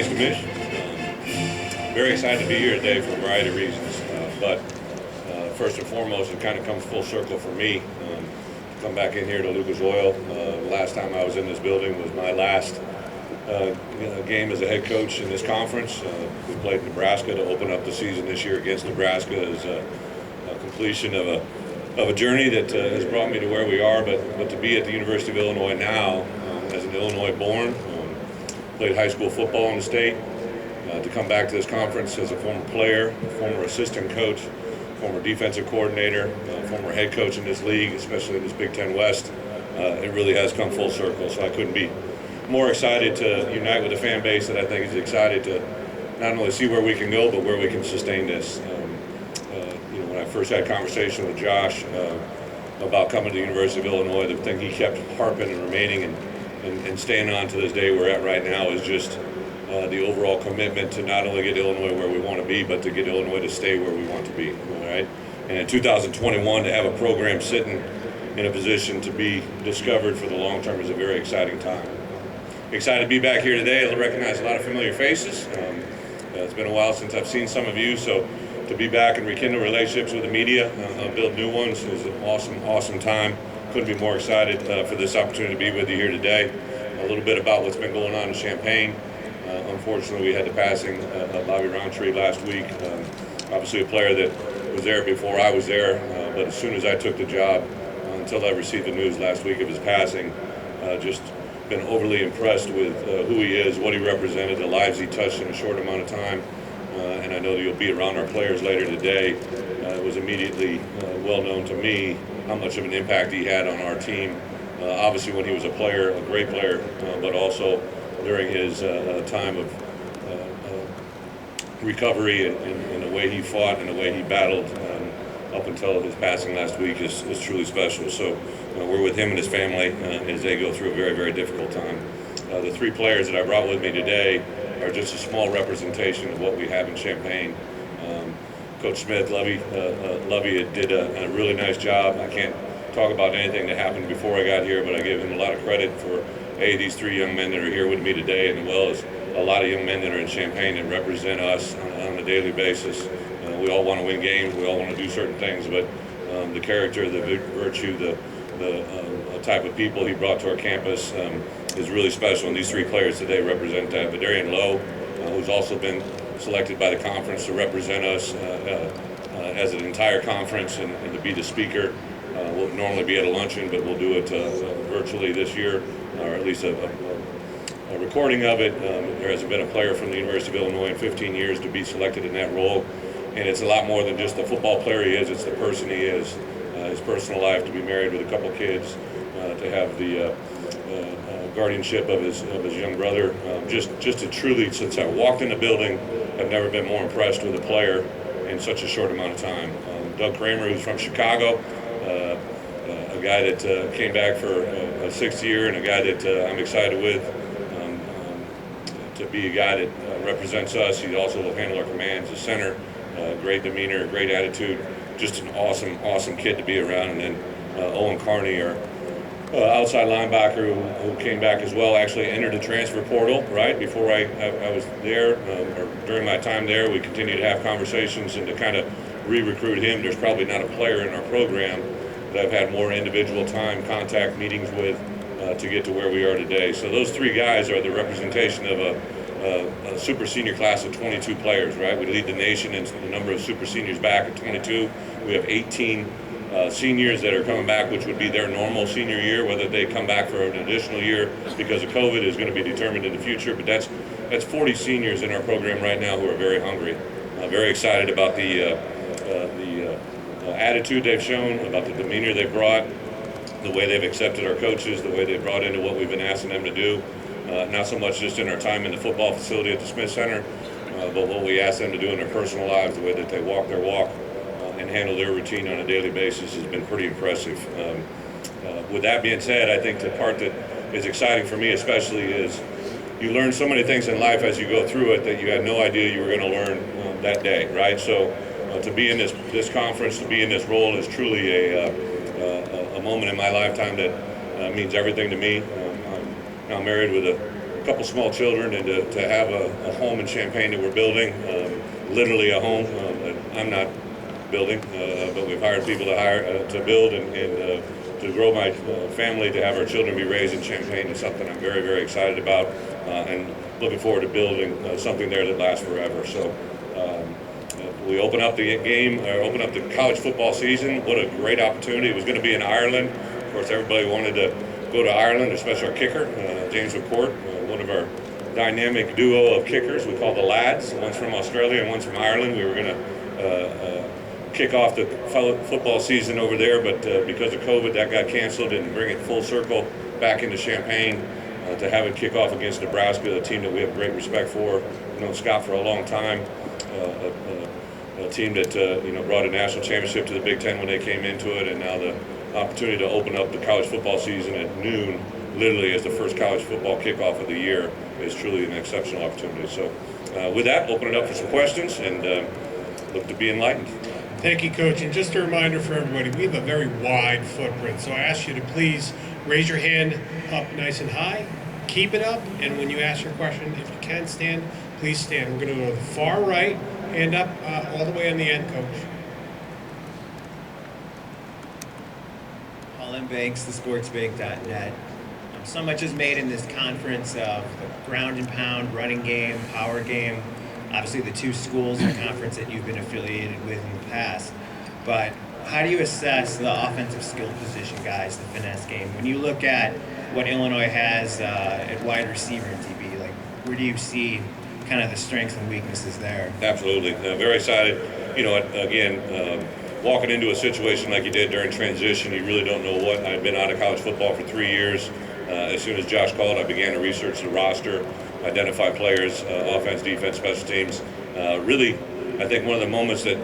Thanks, Kamish. Very excited to be here today for a variety of reasons. But first and foremost, it kind of comes full circle for me. To come back in here to Lucas Oil. The last time I was in this building was my last game as a head coach in this conference. We played Nebraska to open up the season this year against Nebraska as a completion of a journey that has brought me to where we are. But to be at the University of Illinois now, as an Illinois born, played high school football in the state, to come back to this conference as a former player, former assistant coach, former defensive coordinator, former head coach in this league, especially in this Big Ten West, it really has come full circle. So I couldn't be more excited to unite with a fan base that I think is excited to not only see where we can go, but where we can sustain this. When I first had a conversation with Josh about coming to the University of Illinois, the thing he kept harping and remaining and staying on to this day we're at right now is just the overall commitment to not only get Illinois where we want to be, but to get Illinois to stay where we want to be. All right? And in 2021, to have a program sitting in a position to be discovered for the long term is a very exciting time. Excited to be back here today. I recognize a lot of familiar faces. It's been a while since I've seen some of you, so to be back and rekindle relationships with the media, build new ones is an awesome time. Couldn't be more excited for this opportunity to be with you here today. A little bit about what's been going on in Champaign. Unfortunately, we had the passing of Bobby Roundtree last week. Obviously a player that was there before I was there, but as soon as I took the job, until I received the news last week of his passing, just been overly impressed with who he is, what he represented, the lives he touched in a short amount of time. And I know that you'll be around our players later today. It was immediately well known to me how much of an impact he had on our team. Obviously when he was a player, a great player, but also during his time of recovery and the way he fought and the way he battled up until his passing last week is truly special. So we're with him and his family as they go through a very, very difficult time. The three players that I brought with me today are just a small representation of what we have in Champaign. Coach Smith, Lovey did a really nice job. I can't talk about anything that happened before I got here, but I give him a lot of credit for these three young men that are here with me today, and as well as a lot of young men that are in Champaign that represent us on a daily basis. We all want to win games, we all want to do certain things, but the character, the virtue, the type of people he brought to our campus is really special, and these three players today represent that. Vidarian Lowe, who's also been selected by the conference to represent us as an entire conference and to be the speaker. We'll normally be at a luncheon, but we'll do it virtually this year, or at least a recording of it. There hasn't been a player from the University of Illinois in 15 years to be selected in that role, and it's a lot more than just the football player he is, it's the person he is. His personal life, to be married with a couple kids, to have the guardianship of his young brother. Just to truly, since I walked in the building, I've never been more impressed with a player in such a short amount of time. Doug Kramer, who's from Chicago, a guy that came back for a sixth year, and a guy that I'm excited with to be a guy that represents us. He also will handle our commands, a center, great demeanor, great attitude, just an awesome kid to be around. And then Owen Carney, our outside linebacker who came back as well, actually entered the transfer portal right before I was there, or during my time there. We continued to have conversations and to kind of re-recruit him. There's probably not a player in our program that I've had more individual time contact meetings with to get to where we are today. So those three guys are the representation of a super senior class of 22 players, right? We lead the nation in the number of super seniors back at 22. We have 18 seniors that are coming back, which would be their normal senior year. Whether they come back for an additional year because of COVID is going to be determined in the future, but that's 40 seniors in our program right now who are very hungry, very excited about the attitude they've shown, about the demeanor they've brought, the way they've accepted our coaches, the way they've brought into what we've been asking them to do. Not so much just in our time in the football facility at the Smith Center, but what we ask them to do in their personal lives, the way that they walk their walk and handle their routine on a daily basis has been pretty impressive. With that being said, I think the part that is exciting for me especially is you learn so many things in life as you go through it that you had no idea you were going to learn that day, right? So to be in this conference, to be in this role is truly a moment in my lifetime that means everything to me. I'm now married with couple small children, and to have a home in Champaign that we're building, literally a home. I'm not building, but we've hired people to build and to grow my family, to have our children be raised in Champaign is something I'm very, very excited about, and looking forward to building something there that lasts forever. So we open up the open up the college football season. What a great opportunity. It was going to be in Ireland. Of course, everybody wanted to go to Ireland, especially our kicker, James McCourt, one of our dynamic duo of kickers we call the Lads. One's from Australia and one's from Ireland. We were going to kick off the football season over there, but because of COVID, that got canceled, and bring it full circle back into Champaign to have it kick off against Nebraska, a team that we have great respect for. I've known Scott for a long time, a team that brought a national championship to the Big Ten when they came into it, and now the opportunity to open up the college football season at noon, literally as the first college football kickoff of the year, is truly an exceptional opportunity. So with that, open it up for some questions and look to be enlightened. Thank you, Coach. And just a reminder for everybody, we have a very wide footprint, so I ask you to please raise your hand up nice and high, keep it up, and when you ask your question, if you can stand, please stand. We're going to go to the far right, hand up all the way on the end, Coach. Colin Banks, thesportsbank.net. So much is made in this conference of the ground and pound, running game, power game. Obviously, the two schools in the conference that you've been affiliated with in the past. But how do you assess the offensive skill position guys, the finesse game? When you look at what Illinois has at wide receiver in TB, like where do you see kind of the strengths and weaknesses there? Absolutely. Very excited. Walking into a situation like you did during transition, you really don't know what. I've been out of college football for 3 years. As soon as Josh called, I began to research the roster, identify players, offense, defense, special teams. Really, I think one of the moments that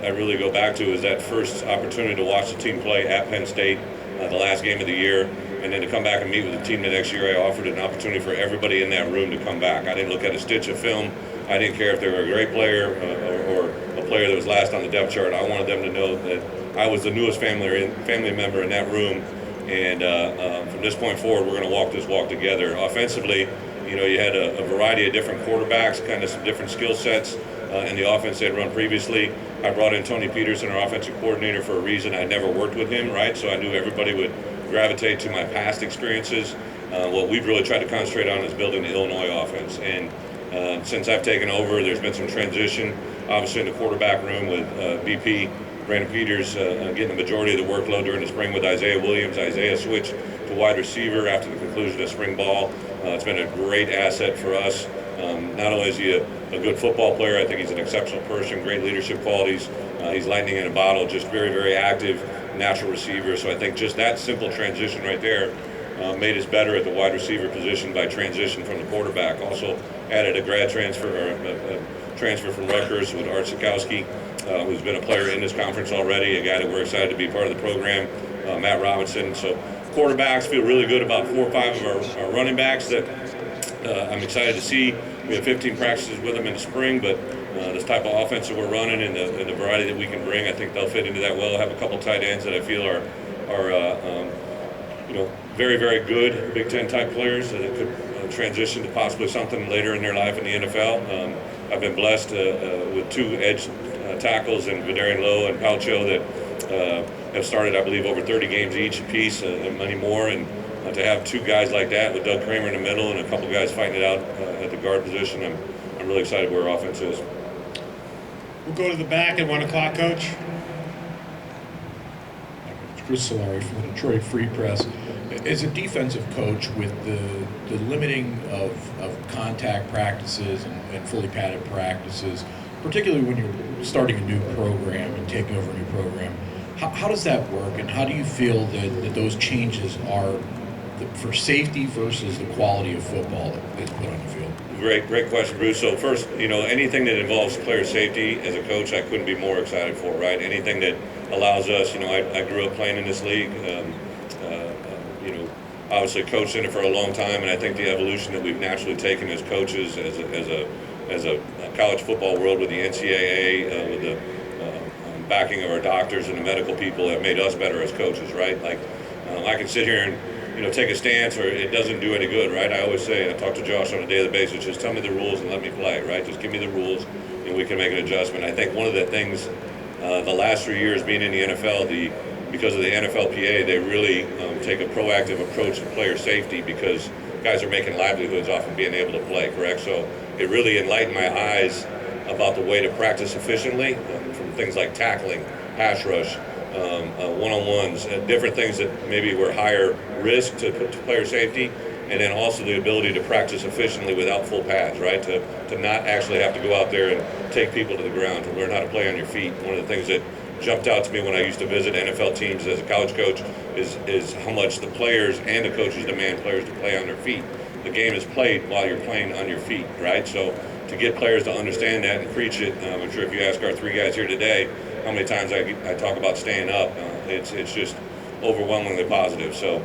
I really go back to is that first opportunity to watch the team play at Penn State, the last game of the year, and then to come back and meet with the team the next year. I offered an opportunity for everybody in that room to come back. I didn't look at a stitch of film. I didn't care if they were a great player or a player that was last on the depth chart. I wanted them to know that I was the newest family member in that room. And from this point forward, we're going to walk this walk together. Offensively, you had a variety of different quarterbacks, kind of some different skill sets in the offense they'd run previously. I brought in Tony Peterson, our offensive coordinator, for a reason. I never worked with him, right? So I knew everybody would gravitate to my past experiences. What we've really tried to concentrate on is building the Illinois offense. And since I've taken over, there's been some transition, obviously in the quarterback room with BP Brandon Peters getting the majority of the workload during the spring with Isaiah Williams. Isaiah switched to wide receiver after the conclusion of spring ball. It's been a great asset for us. Not only is he a good football player, I think he's an exceptional person, great leadership qualities. He's lightning in a bottle, just very, very active, natural receiver. So I think just that simple transition right there made us better at the wide receiver position by transition from the quarterback. Also added a grad transfer, or a transfer from Rutgers with Art Sikowski, who's been a player in this conference already, a guy that we're excited to be part of the program, Matt Robinson. So quarterbacks, feel really good about 4 or 5 of our running backs that I'm excited to see. We have 15 practices with them in the spring, but this type of offense that we're running and the variety that we can bring, I think they'll fit into that well. I have a couple tight ends that I feel are very, very good Big Ten type players that could transition to possibly something later in their life in the NFL. I've been blessed with 2 edge tackles in Vidarian Lowe and Palcho that have started, I believe, over 30 games each apiece and many more. And to have 2 guys like that with Doug Kramer in the middle and a couple guys fighting it out at the guard position, I'm really excited where our offense is. We'll go to the back at 1 o'clock, Coach. Chris Solari from the Detroit Free Press. As a defensive coach, with the limiting of contact practices and fully padded practices, particularly when you're starting a new program and taking over a new program, how does that work, and how do you feel that those changes are for safety versus the quality of football that's put on the field? Great question, Bruce. So first, anything that involves player safety as a coach, I couldn't be more excited for, right? Anything that allows us, I grew up playing in this league, obviously coached in it for a long time, and I think the evolution that we've naturally taken as coaches, as a college football world with the NCAA, with the backing of our doctors and the medical people, have made us better as coaches, right? Like, I can sit here take a stance, or it doesn't do any good, right? I always say, I talk to Josh on a daily basis, just tell me the rules and let me play, right? Just give me the rules and we can make an adjustment. I think one of the things, the last 3 years being in the NFL, because of the NFLPA, they really take a proactive approach to player safety, because guys are making livelihoods off of being able to play, correct? So it really enlightened my eyes about the way to practice efficiently, from things like tackling, pass rush, one-on-ones, different things that maybe were higher risk to player safety, and then also the ability to practice efficiently without full pads, right? To not actually have to go out there and take people to the ground, to learn how to play on your feet. One of the things that jumped out to me when I used to visit NFL teams as a college coach is how much the players and the coaches demand players to play on their feet. The game is played while you're playing on your feet, right? So to get players to understand that and preach it, I'm sure if you ask our 3 guys here today how many times I talk about staying up, it's just overwhelmingly positive. So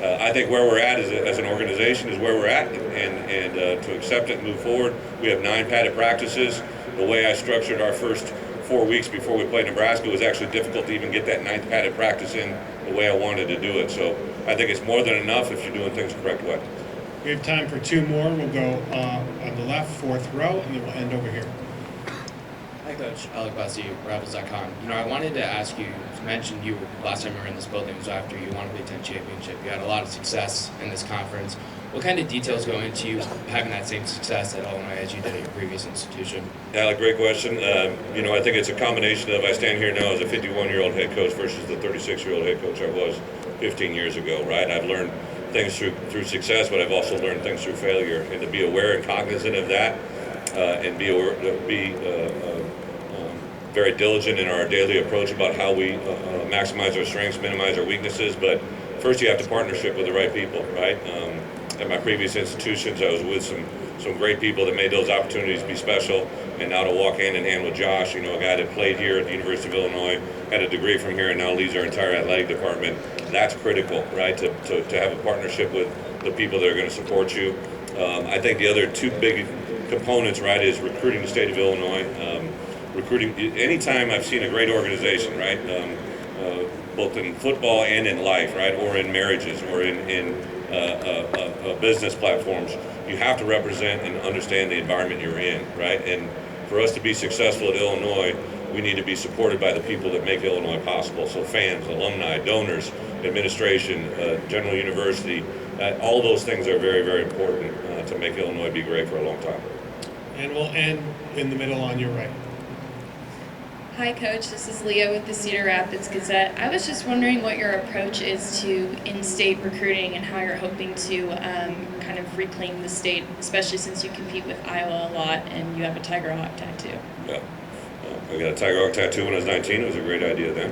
I think where we're at as an organization is where we're at, and to accept it and move forward. We have 9 padded practices. The way I structured our first 4 weeks before we played Nebraska was actually difficult to even get that 9th padded practice in the way I wanted to do it. So I think it's more than enough if you're doing things the correct way. We have time for 2 more. We'll go on the left, 4th row, and then we'll end over here. Hi, Coach. Alec Bussey, Rebels.com. I wanted to ask you mentioned you last time you were in this building was after you won a Big Ten championship. You had a lot of success in this conference. What kind of details go into you having that same success at Illinois as you did at your previous institution? Yeah, great question. I think it's a combination of, I stand here now as a 51-year-old head coach versus the 36-year-old head coach I was 15 years ago, right? I've learned things through success, but I've also learned things through failure, and to be aware and cognizant of that, and be very diligent in our daily approach about how we maximize our strengths, minimize our weaknesses. But first, you have to partnership with the right people, right? At my previous institutions, I was with some great people that made those opportunities be special. And now to walk hand in hand with Josh, a guy that played here at the University of Illinois, had a degree from here, and now leads our entire athletic department. That's critical, right? To have a partnership with the people that are going to support you. I think the other 2 big components, right, is recruiting the state of Illinois. Recruiting, anytime I've seen a great organization, right, both in football and in life, right, or in marriages, or in business platforms, you have to represent and understand the environment you're in, right? And for us to be successful at Illinois, we need to be supported by the people that make Illinois possible. So fans, alumni, donors, administration, General University, all those things are very, very important to make Illinois be great for a long time. And we'll end in the middle on your right. Hi, Coach. This is Leah with the Cedar Rapids Gazette. I was just wondering what your approach is to in-state recruiting and how you're hoping to kind of reclaim the state, especially since you compete with Iowa a lot and you have a Tiger Hawk tattoo. Yeah, I got a Tiger Hawk tattoo when I was 19. It was a great idea then,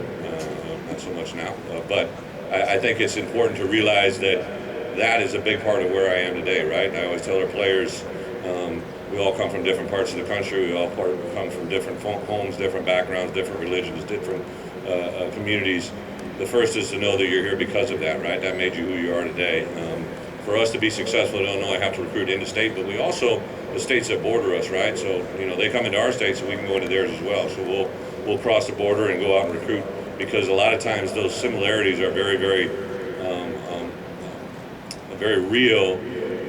not so much now. But I think it's important to realize that is a big part of where I am today, right? And I always tell our players, we all come from different parts of the country. We all come from different homes, different backgrounds, different religions, different communities. The first is to know that you're here because of that, right? That made you who you are today. For us to be successful in Illinois, I have to recruit into state, but we also, the states that border us, right? So, they come into our state so we can go into theirs as well. So we'll cross the border and go out and recruit, because a lot of times those similarities are very, very, very real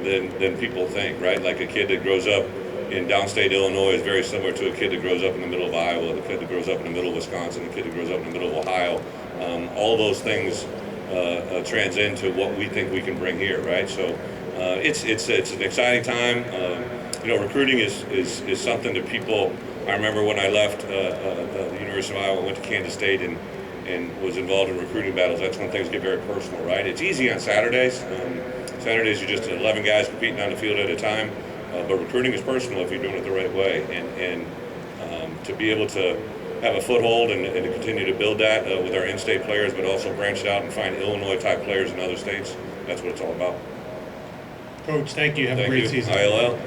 than people think, right? Like a kid that grows up in downstate Illinois is very similar to a kid that grows up in the middle of Iowa, the kid that grows up in the middle of Wisconsin, the kid that grows up in the middle of Ohio. All those things transcend to what we think we can bring here, right? So it's an exciting time. Recruiting is something that people. I remember when I left the University of Iowa, went to Kansas State, and was involved in recruiting battles. That's when things get very personal, right? It's easy on Saturdays. Saturdays, you're just 11 guys competing on the field at a time. But recruiting is personal if you're doing it the right way. And to be able to have a foothold and to continue to build that with our in-state players, but also branch out and find Illinois-type players in other states, that's what it's all about. Coach, thank you. Have a great season. ILL.